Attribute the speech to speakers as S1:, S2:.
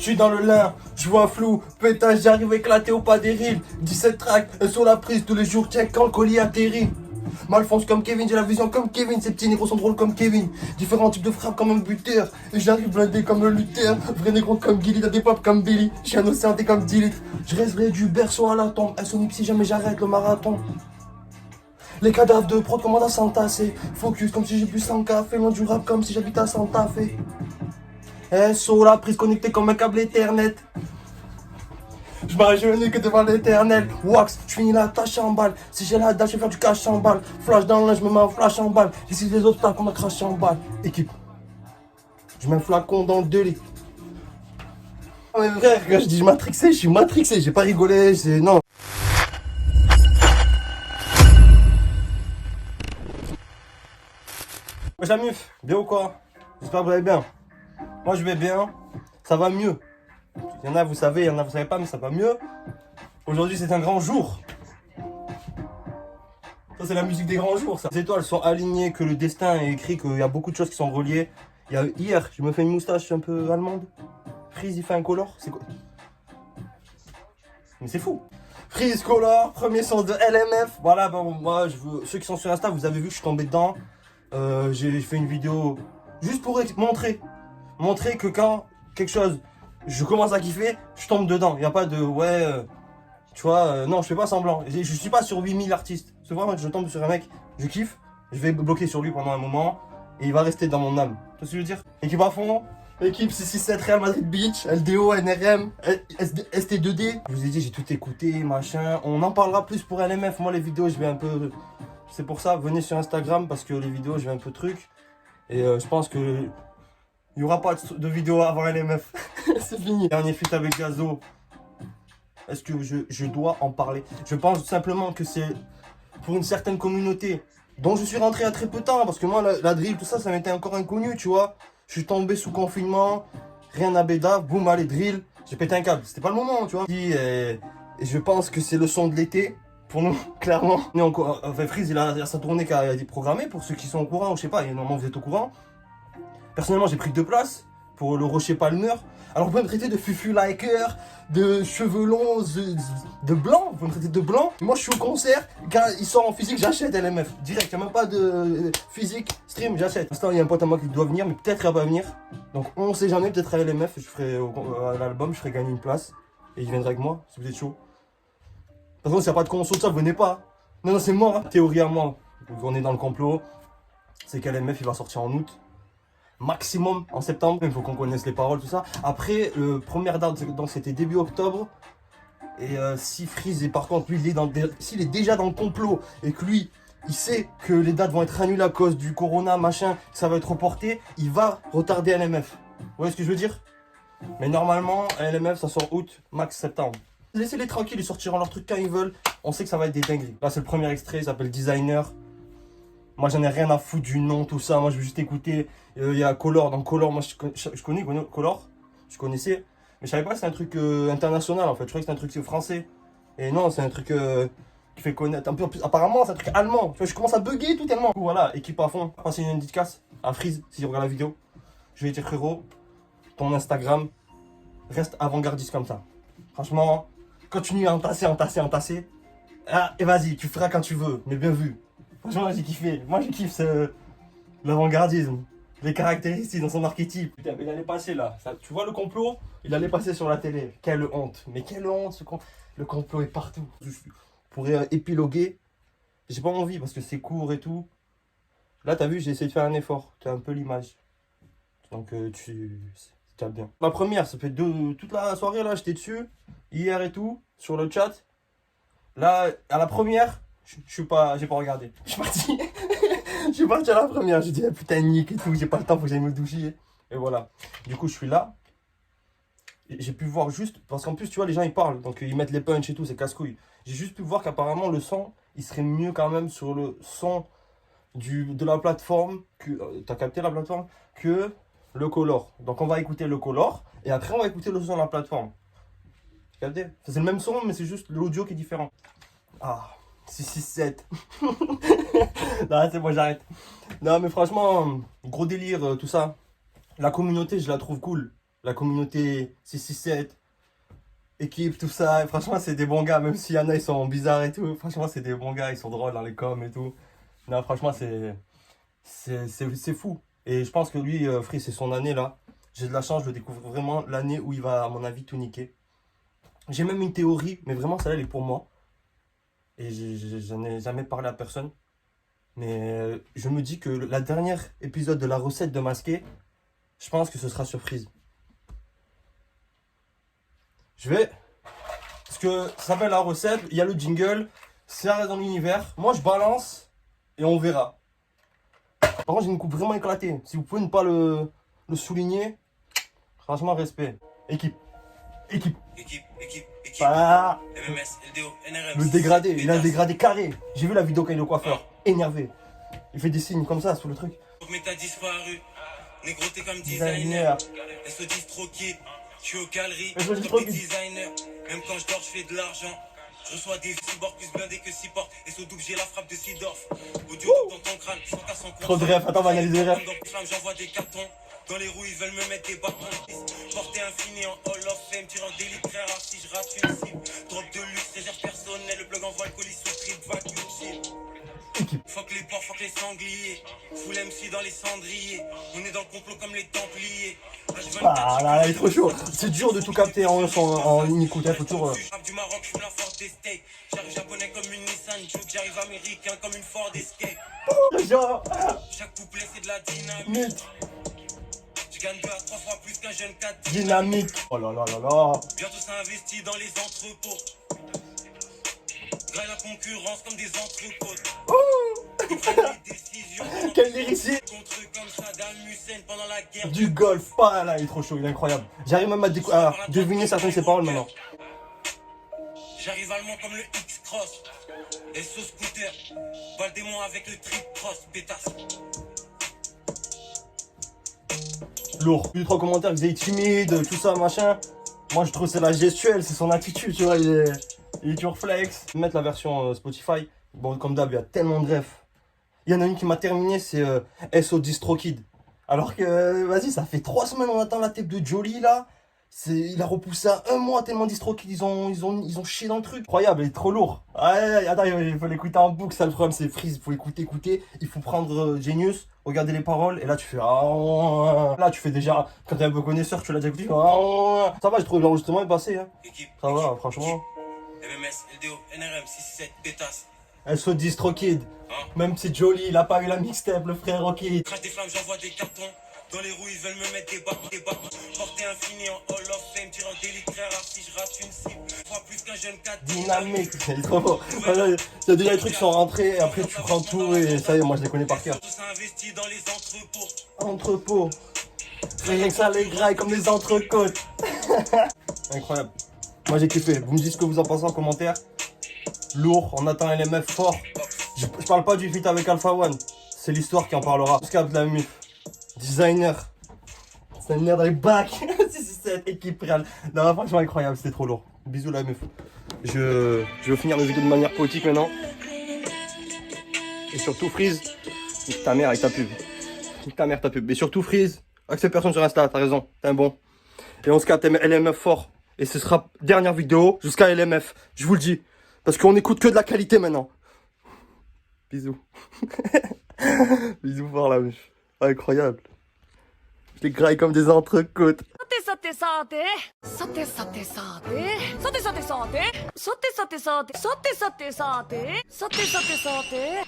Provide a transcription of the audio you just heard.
S1: suis dans le lin, je vois flou, pétage, j'arrive éclaté au pas des rimes. 17 tracks, sur la prise tous les jours, check quand le colis atterrit. Malfonce comme Kevin, j'ai la vision comme Kevin, ces petits négros sont drôles comme Kevin. Différents types de frappes comme un buteur, et j'arrive blindé comme un lutteur. Vrai négro comme Gilly, t'as des pop comme Billy. J'ai un océan, t'es comme 10 litres. Je resterai du berceau à la tombe, SONIP si jamais j'arrête le marathon. Les cadavres de prod commencent à s'entasser. Focus comme si j'ai bu 100 café, loin du rap comme si j'habite à Santa Fe. SO, la prise connectée comme un câble Ethernet. Je m'agenouille que devant l'éternel. Wax, je finis la tâche en balle. Si j'ai la dalle, je vais faire du cash en balle. Flash dans le linge, je me mets en flash en balle. Ici les autres tacs, on a craché en balle. Équipe, je mets un flacon dans le 2 litres. Oh mais frère, quand je dis je suis matrixé, j'ai pas rigolé, c'est... Non. Wesh la muf, bien ou quoi? J'espère que vous allez bien. Moi je vais bien, ça va mieux. Il y en a vous savez, il y en a vous savez pas, mais ça va mieux. Aujourd'hui c'est un grand jour. Ça c'est la musique des grands jours ça. Les étoiles sont alignées, que le destin est écrit, qu'il y a beaucoup de choses qui sont reliées. Il y a hier, je me fais une moustache un peu allemande. Freeze il fait un color, c'est quoi? Mais c'est fou. Freeze color, premier son de LMF. Voilà, bon moi je veux. Ceux qui sont sur Insta, vous avez vu que je suis tombé dedans. J'ai fait une vidéo juste pour montrer que quand quelque chose je commence à kiffer, je tombe dedans. Il n'y a pas de ouais, tu vois, non, je fais pas semblant. Je suis pas sur 8000 artistes. C'est vraiment que je tombe sur un mec, je kiffe, je vais bloquer sur lui pendant un moment et il va rester dans mon âme. Tu vois ce que je veux dire? Équipe à fond, équipe 667 Real Madrid Beach, LDO, NRM, ST2D. Je vous ai dit, j'ai tout écouté, machin. On en parlera plus pour LMF. Moi, les vidéos, je vais un peu. C'est pour ça, venez sur Instagram parce que les vidéos, je vais un peu truc. Et je pense que il n'y aura pas de vidéo avant LMF. C'est fini. Dernier feat avec Gazo. Est-ce que je dois en parler? Je pense simplement que c'est pour une certaine communauté dont je suis rentré à très peu de temps. Parce que moi, la drill, tout ça, ça m'était encore inconnu, tu vois. Je suis tombé sous confinement, rien à béda, boum, allez, drill. J'ai pété un câble. C'était pas le moment, tu vois. Et je pense que c'est le son de l'été. Pour nous, clairement. Enfin, Freeze, il a sa tournée qui a été programmée. Pour ceux qui sont au courant, ou je sais pas, normalement vous êtes au courant. Personnellement, j'ai pris 2 places pour le Rocher Palmer. Alors, vous pouvez me traiter de fufu liker, de cheveux longs, de blanc. Vous pouvez me traiter de blanc. Moi, je suis au concert. Quand il sort en physique, j'achète LMF. Direct, il n'y a même pas de physique, stream, j'achète. Pour l'instant, il y a un pote à moi qui doit venir, mais peut-être il va pas venir. Donc, on sait jamais, peut-être à LMF, je ferai à l'album, je ferai gagner une place. Et il viendra avec moi, si vous êtes chaud. De toute façon, s'il n'y a pas de conso de ça, venez pas. Non, c'est mort. Hein. Théorie à moi. On est dans le complot. C'est qu'LMF, il va sortir en août. Maximum en septembre. Il faut qu'on connaisse les paroles, tout ça. Après, première date, donc c'était début octobre. Et si Freeze, et par contre, lui, s'il est déjà dans le complot et que lui, il sait que les dates vont être annulées à cause du corona, machin, que ça va être reporté, il va retarder LMF. Vous voyez ce que je veux dire? Mais normalement, LMF, ça sort août, max septembre. Laissez-les tranquilles, ils sortiront leur truc quand ils veulent. On sait que ça va être des dingueries. Là, c'est le premier extrait, il s'appelle Designer. Moi, j'en ai rien à foutre du nom, tout ça. Moi, je veux juste écouter. Il y a Color. Donc, Color, moi, je connais Color. Je connaissais. Mais je savais pas que c'est un truc international, en fait. Je croyais que c'est un truc français. Et non, c'est un truc qui fait connaître. Un peu plus. Apparemment, c'est un truc allemand. Tu vois, je commence à bugger tout tellement. Voilà, équipe à fond. Passer une dédicace à Freeze, s'il regarde la vidéo. Je vais dire, frérot, ton Instagram reste avant-gardiste comme ça. Franchement. Continue à entasser. Ah, et vas-y, tu feras quand tu veux, mais bien vu. Franchement, j'ai kiffé. Moi, je kiffe l'avant-gardisme, les caractéristiques dans son archétype. Putain, il allait passer là. Ça, tu vois le complot? Il allait passer sur la télé. Quelle honte. Mais quelle honte, le complot est partout. Je pourrais épiloguer. J'ai pas envie parce que c'est court et tout. Là, t'as vu, j'ai essayé de faire un effort. Tu as un peu l'image. Donc, tu as bien. Ma première, ça fait toute la soirée là, j'étais dessus. Hier et tout, sur le chat. Là, à la première, j'ai pas regardé. Je suis parti. Je suis parti à la première. J'ai dit, ah, putain, nique et tout, j'ai pas le temps, faut que j'aille me doucher. Et voilà. Du coup, je suis là. J'ai pu voir juste, parce qu'en plus, tu vois, les gens ils parlent, donc ils mettent les punchs et tout, c'est casse-couille. J'ai juste pu voir qu'apparemment, le son, il serait mieux quand même sur le son de la plateforme, t'as capté la plateforme, que le color. Donc, on va écouter le color, et après, on va écouter le son de la plateforme. Regardez, c'est le même son, mais c'est juste l'audio qui est différent. Ah, 667. Non, c'est bon, j'arrête. Non, mais franchement, gros délire, tout ça. La communauté, je la trouve cool. la communauté 667, équipe, tout ça. Et franchement, c'est des bons gars, même s'il y en a, ils sont bizarres et tout. Franchement, c'est des bons gars, ils sont drôles dans les coms et tout. Non, franchement, c'est fou. Et je pense que lui, Free, c'est son année là. J'ai de la chance, je le découvre vraiment l'année où il va, à mon avis, tout niquer. J'ai même une théorie, mais vraiment, celle-là, elle est pour moi. Et j'en ai jamais parlé à personne. Mais je me dis que la dernière épisode de la recette de masqué, je pense que ce sera surprise. Je vais... Parce que ça s'appelle la recette, il y a le jingle, c'est reste dans l'univers. Moi, je balance et on verra. Par contre, j'ai une coupe vraiment éclatée. Si vous pouvez ne pas le souligner, franchement, respect. Équipe. Équipe. Ah,
S2: MMS, LDO, NRM.
S1: le dégradé, il a un dégradé carré. J'ai vu la vidéo quand il est au coiffeur. Énervé. Il fait des signes comme ça sous le truc.
S2: Mais t'as disparu. Négro, t'es comme designer. SO distroqué. Je suis aux galeries. Comme designer. Même quand je dors, je fais de l'argent. Je reçois des cyborgs plus blindés que 6 portes. SO double, j'ai la frappe de Sidorf. Audio dans ton crâne, sans casse en
S1: Trop de rêves, attends, on va analyser les rêves.
S2: J'envoie des cartons. Dans les roues, ils veulent me mettre des bâtons. Porter infini en Hall of Fame. Tirant des litres très rares si je rate une cible. Drop de luxe, réserve personnelle. Le plug envoie le colis sous trip, vacuum seal. Fuck les porcs, fuck les sangliers. Full MC dans les cendriers. On est dans le complot comme les Templiers.
S1: Ah là, il est trop chaud. C'est dur de tout capter en une écoute, faut toujours.
S2: Du Maroc, je suis la force des steaks. J'arrive japonais comme une Nissan Juke. J'arrive américain comme une Ford Escape.
S1: Genre.
S2: Chaque couplet, c'est de la dynamite. Je gagne 2 à 3 fois plus qu'un jeune 4.
S1: Dynamique. Oh là là là là.
S2: Bientôt ça investit dans les entrepôts. Graille la concurrence comme des entrecôtes. Ils prennent des décisions.
S1: Quel lyriciste.
S2: Contre eux comme Saddam Hussein pendant la guerre.
S1: Du golf, pas là, il est trop chaud, il est incroyable. J'arrive même à deviner certaines de ses paroles maintenant.
S2: J'arrive allemand comme le X-Cross. SO scooter. Valdémon avec le trip cross. Pétasse.
S1: Lourd. Plus de 3 commentaires que est timide, tout ça, machin. Moi, je trouve que c'est la gestuelle, c'est son attitude, tu vois, il est toujours flex. Mettre la version Spotify. Bon, comme d'hab, il y a tellement de refs. Il y en a une qui m'a terminé, c'est SO DistroKid. Alors que, vas-y, ça fait 3 semaines on attend la tape de Jolly, là. Il a repoussé à 1 mois tellement DistroKid, ils ont chié dans le truc. Incroyable, il est trop lourd. Ouais, attends, il faut l'écouter en boucle, ça le problème, c'est Freeze. Il faut écouter. Il faut prendre Genius, regarder les paroles, et là tu fais ah. Là tu fais déjà, quand t'es un peu connaisseur, tu l'as déjà écouté. Ah. Ça va, j'ai trouvé l'enregistrement est passé. Hein. Ça va, franchement.
S2: MMS, LDO, NRM, 667, pétasse.
S1: SO DistroKid. Même si Jolly, il a pas eu la mixtape, le frère Rocky.
S2: Crache des flammes, j'envoie des cartons. Dans les roues, ils veulent me mettre des bâtons. Porter infini en Hall of Fame. Tirant des litres très rares si je rate une cible. Fois plus qu'un jeune 4.
S1: Dynamique, il est trop beau. Voilà, il y a déjà les trucs qui sont rentrés, et après tu prends tout, et ça y est, moi je les connais par cœur.
S2: Tout ça investi dans les entrepôts.
S1: Entrepôt. Rien que ça les graille comme des entrecôtes. Incroyable. Moi j'ai kiffé. Vous me dites ce que vous en pensez en commentaire. Lourd, on attend LMF fort. Je parle pas du feat avec Alpha One. C'est l'histoire qui en parlera. Jusqu'à de la MUF. Designer. Designer dans les bacs. C'est cette équipe réelle. Non, franchement incroyable, c'était trop lourd. Bisous la MUF. Je vais finir la vidéo de manière poétique maintenant. Et surtout Freeze. Nique ta mère avec ta pub. Nique ta mère ta pub. Et surtout Freeze. Accepte personne sur Insta, t'as raison. T'es un bon. Et on se capte LMF fort. Et ce sera dernière vidéo jusqu'à LMF. Je vous le dis. Parce qu'on écoute que de la qualité maintenant. Bisous. Bisous fort la meuf. Incroyable. Je les graille comme des entrecôtes.
S3: Saてさてさて